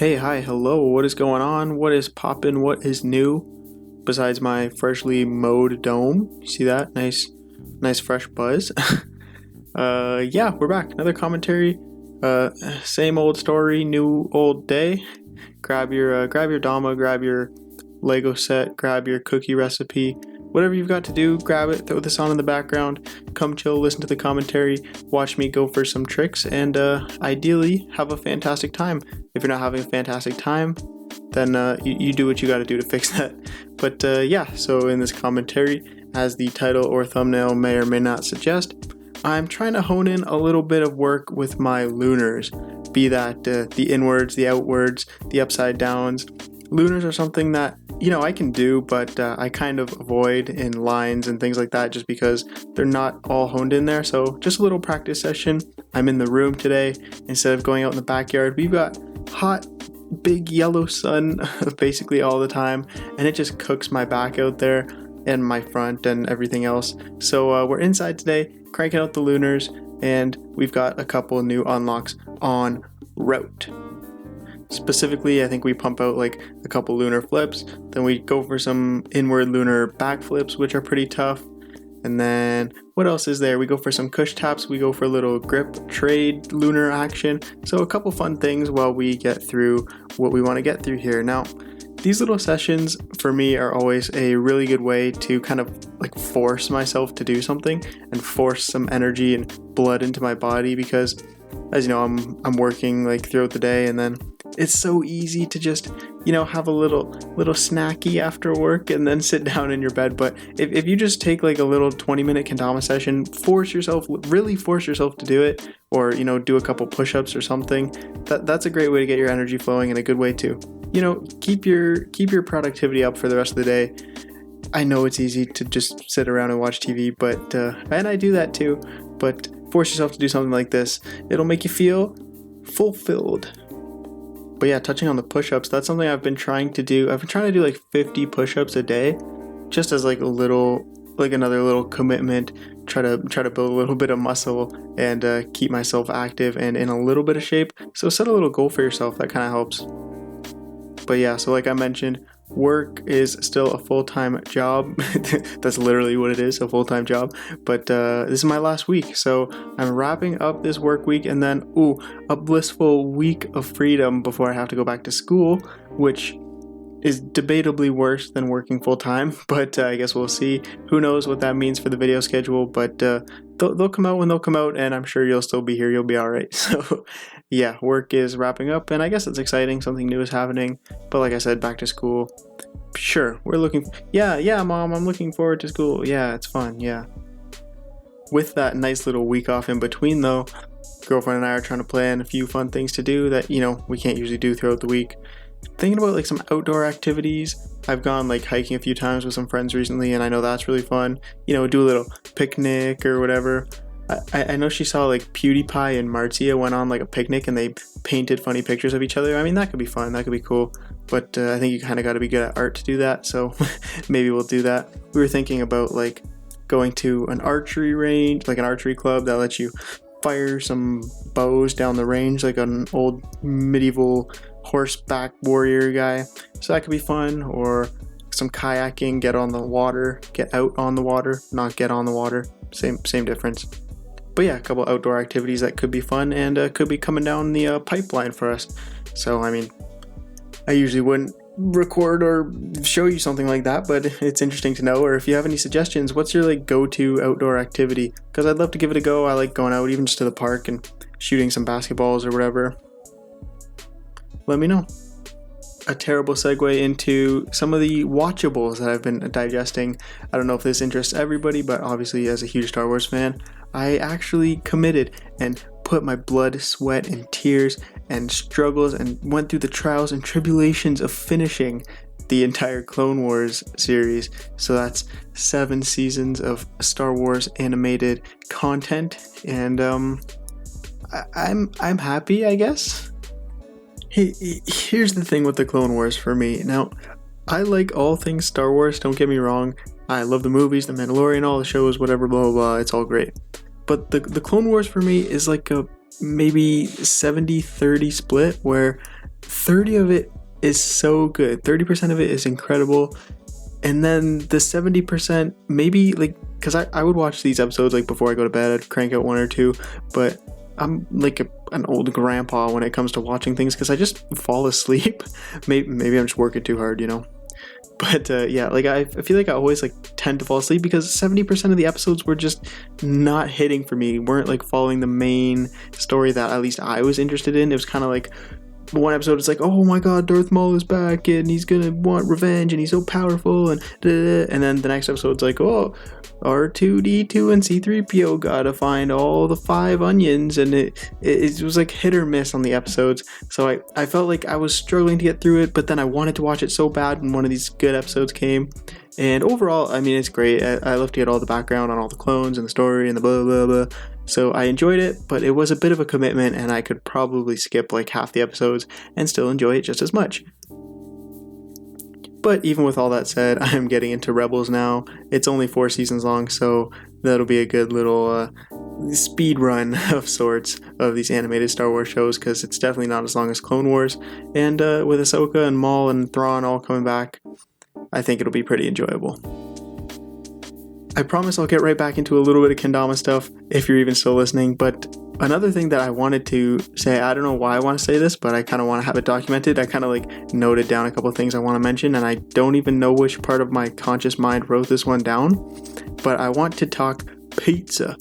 Hey, hi, hello, what is going on? What is poppin'? What is new? Besides my freshly mowed dome. You see that? Nice fresh buzz. Yeah, we're back. Another commentary. Same old story, new old day. Grab your Dama, grab your Lego set, grab your cookie recipe. Whatever you've got to do, grab it, throw this on in the background, come chill, listen to the commentary, watch me go for some tricks, and ideally have a fantastic time. If you're not having a fantastic time, then you do what you got to do to fix that. But yeah, so in this commentary, as the title or thumbnail may or may not suggest, I'm trying to hone in a little bit of work with my lunars, be that the inwards, the outwards, the upside downs. Lunars are something that, I can do, but I kind of avoid in lines and things like that just because they're not all honed in there. So just a little practice session. I'm in the room today instead of going out in the backyard. We've got hot, big yellow sun basically all the time, and it just cooks my back out there and my front and everything else. So we're inside today, cranking out the lunars, and we've got a couple new unlocks en route. Specifically, I think we pump out like a couple lunar flips, then we go for some inward lunar back flips, which are pretty tough. And then what else is there? We go for some cush taps, we go for a little grip trade lunar action. So a couple fun things while we get through what we want to get through here. Now, these little sessions for me are always a really good way to kind of like force myself to do something and force some energy and blood into my body, because as you know, I'm working like throughout the day, and then it's so easy to just, have a little snacky after work and then sit down in your bed. But if you just take like a little 20-minute Kendama session, really force yourself to do it, or, do a couple push-ups or something, that's a great way to get your energy flowing, and a good way to, keep your productivity up for the rest of the day. I know it's easy to just sit around and watch TV, but, and I do that too, but force yourself to do something like this. It'll make you feel fulfilled. But yeah, touching on the push-ups, that's something I've been trying to do. I've been trying to do like 50 push-ups a day, just as like another little commitment. Try to build a little bit of muscle and keep myself active and in a little bit of shape. So set a little goal for yourself. That kind of helps. But yeah, so like I mentioned, work is still a full-time job. That's literally what it is, a full-time job. But this is my last week, so I'm wrapping up this work week, and then a blissful week of freedom before I have to go back to school, which is debatably worse than working full-time, but I guess we'll see. Who knows what that means for the video schedule, but they'll come out when they'll come out, and I'm sure you'll still be here. You'll be all right. So yeah, work is wrapping up, and I guess it's exciting. Something new is happening. But like I said, back to school. Sure, we're looking. Yeah, Mom, I'm looking forward to school. Yeah, it's fun. Yeah. With that nice little week off in between, though, girlfriend and I are trying to plan a few fun things to do that we can't usually do throughout the week. Thinking about like some outdoor activities. I've gone like hiking a few times with some friends recently, and I know that's really fun. Do a little picnic or whatever. I know she saw like PewDiePie and Marzia went on like a picnic and they painted funny pictures of each other. I mean, that could be fun. That could be cool. But I think you kind of got to be good at art to do that. So maybe we'll do that. We were thinking about like going to an archery range, like an archery club that lets you fire some bows down the range, like an old medieval horseback warrior guy. So that could be fun. Or some kayaking, get out on the water, not get on the water. Same difference. But yeah, a couple outdoor activities that could be fun and could be coming down the pipeline for us. So I mean, I usually wouldn't record or show you something like that, but it's interesting to know. Or if you have any suggestions, what's your like go-to outdoor activity? Because I'd love to give it a go. I like going out even just to the park and shooting some basketballs or whatever. Let me know. A terrible segue into some of the watchables that I've been digesting. I don't know if this interests everybody, but obviously as a huge Star Wars fan, I actually committed and put my blood, sweat, and tears and struggles and went through the trials and tribulations of finishing the entire Clone Wars series. So that's 7 seasons of Star Wars animated content, and I'm happy, I guess. Hey, here's the thing with the Clone Wars for me. Now, I like all things Star Wars, don't get me wrong. I love the movies, The Mandalorian, all the shows, whatever, blah, blah, blah. It's all great. But the Clone Wars for me is like a maybe 70-30 split, where 30 of it is so good. 30% of it is incredible. And then the 70%, maybe like, because I would watch these episodes like before I go to bed, I'd crank out one or two, but I'm like an old grandpa when it comes to watching things because I just fall asleep. maybe I'm just working too hard, But yeah, like I feel like I always like tend to fall asleep because 70% of the episodes were just not hitting for me, weren't like following the main story that at least I was interested in. It was kind of like one episode is like, oh my god, Darth Maul is back and he's gonna want revenge and he's so powerful, and then the next episode's like, oh, R2D2 and C3PO gotta find all the 5 onions, and it was like hit or miss on the episodes. So I felt like I was struggling to get through it, but then I wanted to watch it so bad when one of these good episodes came. And overall, I mean, it's great. I love to get all the background on all the clones and the story and the blah blah blah. So I enjoyed it, but it was a bit of a commitment, and I could probably skip like half the episodes and still enjoy it just as much. But even with all that said, I'm getting into Rebels now. It's only 4 seasons long, so that'll be a good little speed run of sorts of these animated Star Wars shows, because it's definitely not as long as Clone Wars. And with Ahsoka and Maul and Thrawn all coming back, I think it'll be pretty enjoyable. I promise I'll get right back into a little bit of Kendama stuff if you're even still listening, but another thing that I wanted to say, I don't know why I want to say this, but I kind of want to have it documented. I kind of like noted down a couple of things I want to mention, and I don't even know which part of my conscious mind wrote this one down, but I want to talk pizza.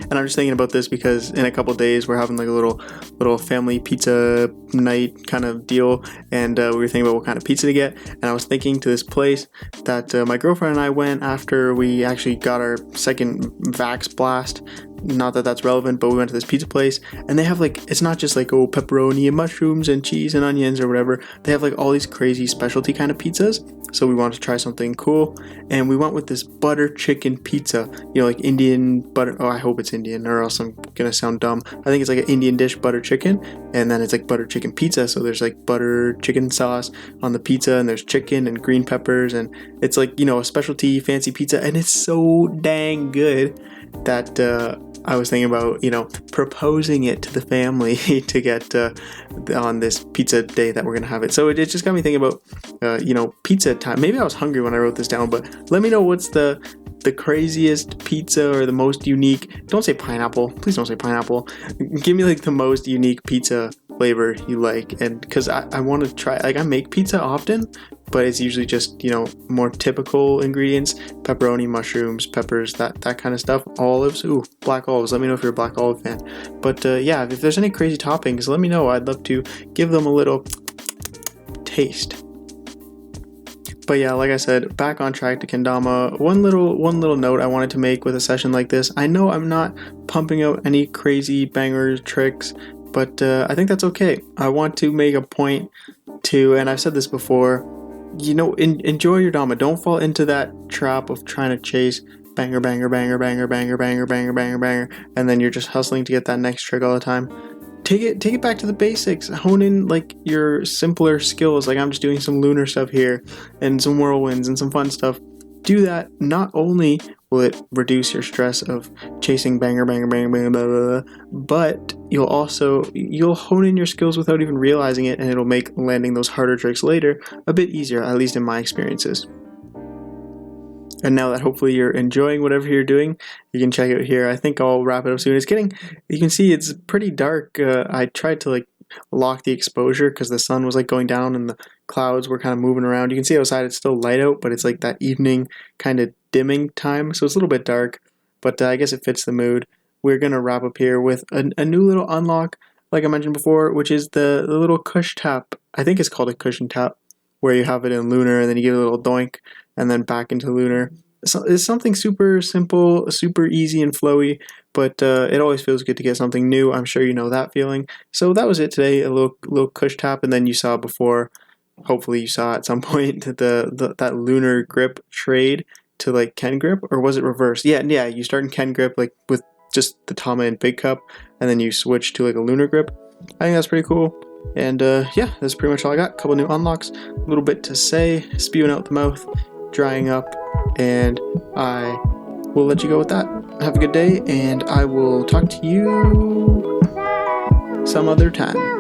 And I'm just thinking about this because in a couple days we're having like a little family pizza night kind of deal, and we were thinking about what kind of pizza to get. And I was thinking to this place that my girlfriend and I went after we actually got our second Vax blast. Not that that's relevant, but we went to this pizza place, and they have like, it's not just like, oh, pepperoni and mushrooms and cheese and onions or whatever. They have like all these crazy specialty kind of pizzas. So we wanted to try something cool, and we went with this butter chicken pizza, like Indian butter. Oh, I hope it's Indian, or else I'm gonna sound dumb. I think it's like an Indian dish butter chicken, and then it's like butter chicken pizza. So there's like butter chicken sauce on the pizza, and there's chicken and green peppers, and it's like, a specialty fancy pizza, and it's so dang good that I was thinking about, proposing it to the family to get on this pizza day that we're going to have it. So it just got me thinking about, pizza time. Maybe I was hungry when I wrote this down, but let me know what's the craziest pizza or the most unique. Don't say pineapple. Please don't say pineapple. Give me like the most unique pizza flavor you like. And because I want to try, like I make pizza often, but it's usually just, more typical ingredients: pepperoni, mushrooms, peppers, that kind of stuff. Olives, black olives. Let me know if you're a black olive fan. But yeah, if there's any crazy toppings, let me know. I'd love to give them a little taste. But yeah, like I said, back on track to Kendama. One little note I wanted to make with a session like this. I know I'm not pumping out any crazy banger tricks, but I think that's okay. I want to make a point to, and I've said this before, enjoy your Dama. Don't fall into that trap of trying to chase banger, banger, banger, banger, banger, banger, banger, banger, banger, and then you're just hustling to get that next trick all the time. Take it back to the basics. Hone in like your simpler skills. Like I'm just doing some lunar stuff here and some whirlwinds and some fun stuff. Do that. Not only will it reduce your stress of chasing banger, banger, banger, banger, blah, blah, blah, but you'll hone in your skills without even realizing it, and it'll make landing those harder tricks later a bit easier, at least in my experiences. And now that hopefully you're enjoying whatever you're doing, you can check it here. I think I'll wrap it up soon. You can see it's pretty dark. I tried to like lock the exposure because the sun was like going down and the clouds were kind of moving around. You can see outside it's still light out, but it's like that evening kind of dimming time, so it's a little bit dark, but I guess it fits the mood. We're gonna wrap up here with a new little unlock, like I mentioned before, which is the little cush tap. I think it's called a cushion tap, where you have it in lunar and then you give it a little doink and then back into lunar. So it's something super simple, super easy and flowy, but it always feels good to get something new. I'm sure you know that feeling. So that was it today, a little cush tap. And then you saw before, hopefully you saw at some point, that lunar grip trade to like Ken grip, or was it reversed? Yeah, you start in Ken grip like with just the Tama and Big Cup, and then you switch to like a lunar grip. I think that's pretty cool. And yeah, that's pretty much all I got. A couple new unlocks, a little bit to say, spewing out the mouth, drying up, and I will let you go with that. Have a good day, and I will talk to you some other time.